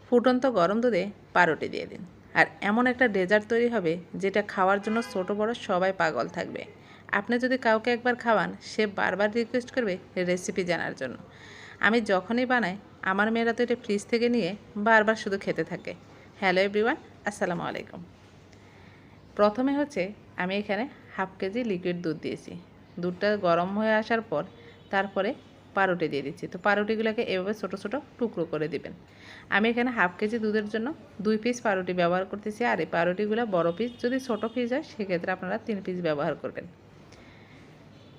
ফুটন্ত গরম দুধে পাউরুটি দিয়ে দিন, আর এমন একটা ডেজার্ট তৈরি হবে যেটা খাওয়ার জন্য ছোট বড় সবাই পাগল থাকবে। আপনি যদি কাউকে একবার খাওয়ান, সে বারবার রিকোয়েস্ট করবে রেসিপি জানার জন্য। আমি যখনই বানাই, আমার মেয়েরা তো এটা ফ্রিজ থেকে নিয়ে বারবার শুধু খেতে থাকে। হ্যালো এভরিওয়ান, আসসালামু আলাইকুম। প্রথমে আমি এখানে হাফ কেজি লিকুইড দুধ দিয়েছি। দুধটা গরম হয়ে আসার পর তারপরে পাউরুটি দিয়ে দিচ্ছি। তো পাউরুটিগুলোকে এভাবে ছোট ছোট টুকরো করে দিবেন। আমি এখানে হাফ কেজি দুধের জন্য 2 পিস পাউরুটি ব্যবহার করতেছি, আর এই পাউরুটিগুলো বড় পিস, যদি ছোট পিস হয় সেক্ষেত্রে আপনারা 3 পিস ব্যবহার করবেন।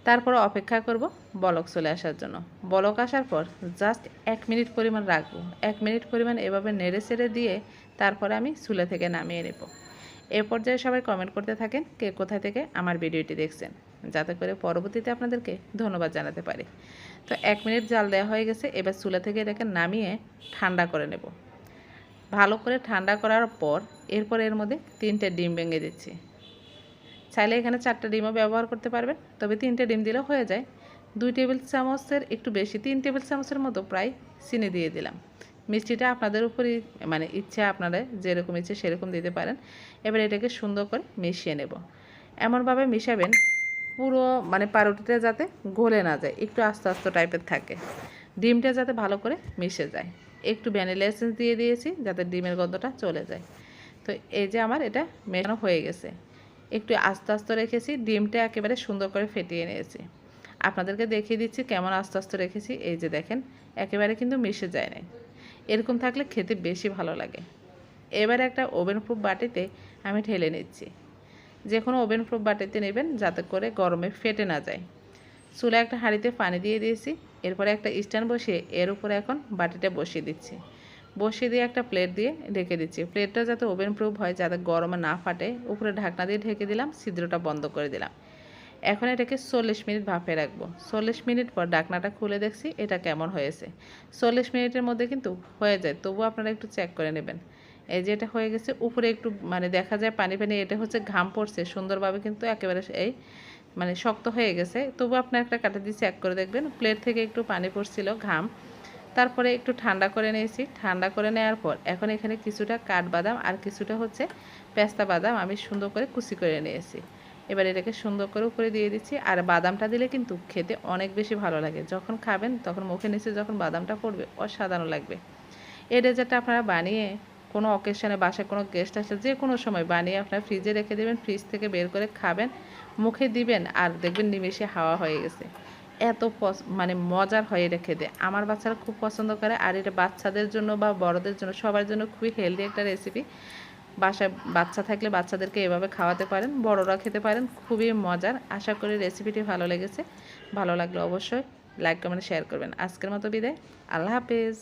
তারপর অপেক্ষা করব বলক চলে আসার জন্য। বলক আসার পর জাস্ট 1 মিনিট পরিমাণ রাখবো। 1 মিনিট পরিমাণ এভাবে নেড়ে চেড়ে দিয়ে তারপরে আমি চুলা থেকে নামিয়ে নেব। এ পর্যায়ে সবাই কমেন্ট করতে থাকেন কে কোথা থেকে আমার ভিডিওটি দেখছেন, যাতে করে পরবর্তীতে আপনাদেরকে ধন্যবাদ জানাতে পারি। তো 1 মিনিট জাল দেওয়া হয়ে গেছে। এবার চুলা থেকে এটাকে নামিয়ে ঠান্ডা করে নেব। ভালো করে ঠান্ডা করার পর এরপর এর মধ্যে 3টে ডিম ভেঙে দিচ্ছি। চাইলে এখানে 4টা ডিমও ব্যবহার করতে পারবেন, তবে 3টে ডিম দিলেও হয়ে যায়। 2 টেবিল চামচের একটু বেশি, 3 টেবিল চামচের মতো প্রায় চিনি দিয়ে দিলাম। মিষ্টিটা আপনাদের উপরই ইচ্ছা, আপনারা যেরকম ইচ্ছে সেরকম দিতে পারেন। এবার এটাকে সুন্দর করে মিশিয়ে নেব। এমনভাবে মিশাবেন পুরো পাউরুটিটা যাতে গলে না যায়, একটু আস্তে আস্তে টাইপের থাকে। ডিমটা যাতে ভালো করে মিশে যায়। একটু ভ্যানিলা এসেন্স দিয়ে দিয়েছি যাতে ডিমের গন্ধটা চলে যায়। তো এই যে আমার এটা মেশানো হয়ে গেছে। একটু আস্তে আস্তে রেখেছি, ডিমটা একেবারে সুন্দর করে ফেটিয়ে নিয়েছি। আপনাদেরকে দেখিয়ে দিচ্ছি কেমন আস্তে আস্তে রেখেছি। এই যে দেখেন, একেবারে কিন্তু মিশে যায় না। এরকম থাকলে খেতে বেশি ভালো লাগে। এবার একটা ওভেন প্রুফ বাটিতে আমি ঢেলে নিচ্ছি। যে কোনো ওভেন প্রুফ বাটিতে নেবেন যাতে করে গরমে ফেটে না যায়। চুলা একটা হাঁড়িতে পানি দিয়ে দিয়েছি। এরপরে একটা স্ট্যান্ড বসিয়ে এর উপরে এখন বাটিটা বসিয়ে দিচ্ছি। বসিয়ে দিয়ে একটা প্লেট দিয়ে ঢেকে দিচ্ছি। প্লেটটা যাতে ওভেন প্রুফ হয়, যাতে গরমে না ফাটে, উপরে ঢাকনা দিয়ে ঢেকে দিলাম, ছিদ্রটা বন্ধ করে দিলাম। এখন এটাকে 40 মিনিট ভাপে রাখবো। 40 মিনিট পর ঢাকনাটা খুলে দেখছি এটা কেমন হয়েছে। 40 মিনিটের মধ্যে কিন্তু হয়ে যায়, তবুও আপনারা একটু চেক করে নেবেন। এই যে এটা হয়ে গেছে, উপরে একটু দেখা যায় পানি পানি, এটা ঘাম পড়ছে সুন্দরভাবে, কিন্তু একেবারে এই শক্ত হয়ে গেছে। তবু আপনার একটা কাঁটা দিয়ে চেক করে দেখবেন। প্লেট থেকে একটু পানি পড়ছিল, ঘাম। তারপরে একটু ঠান্ডা করে নিয়েছি। ঠান্ডা করে নেওয়ার পর এখন এখানে কিছুটা কাঠবাদাম আর কিছুটা পেস্তা বাদাম আমি সুন্দর করে কুচি করে নিয়েছি। এবার এটাকে সুন্দর করে উপরে দিয়ে দিচ্ছি। আর বাদামটা দিলে কিন্তু খেতে অনেক বেশি ভালো লাগে। যখন খাবেন তখন মুখে নিচে যখন বাদামটা পড়বে অসাধারণ লাগবে। এই ডেজার্টটা আপনারা বানিয়ে কোনো অকেশনে, বাসায় কোনো গেস্ট আসলে যে কোনো সময় বানিয়ে আপনারা ফ্রিজে রেখে দেবেন। ফ্রিজ থেকে বের করে খাবেন, মুখে দিবেন আর দেখবেন নিমেষে হাওয়া হয়ে গেছে। এত মজার হয় এটা খেতে। আমার বাচ্চারা খুব পছন্দ করে। আর এটা বাচ্চাদের জন্য বা বড়দের জন্য সবার জন্য খুবই হেলদি একটা রেসিপি। বাসায় বাচ্চা থাকলে বাচ্চাদেরকে এভাবে খাওয়াতে পারেন, বড়রা খেতে পারেন। খুবই মজার। আশা করি রেসিপিটি ভালো লেগেছে। ভালো লাগলে অবশ্যই লাইক কমেন্ট শেয়ার করবেন। আজকের মতো বিদায়। আল্লাহ হাফেজ।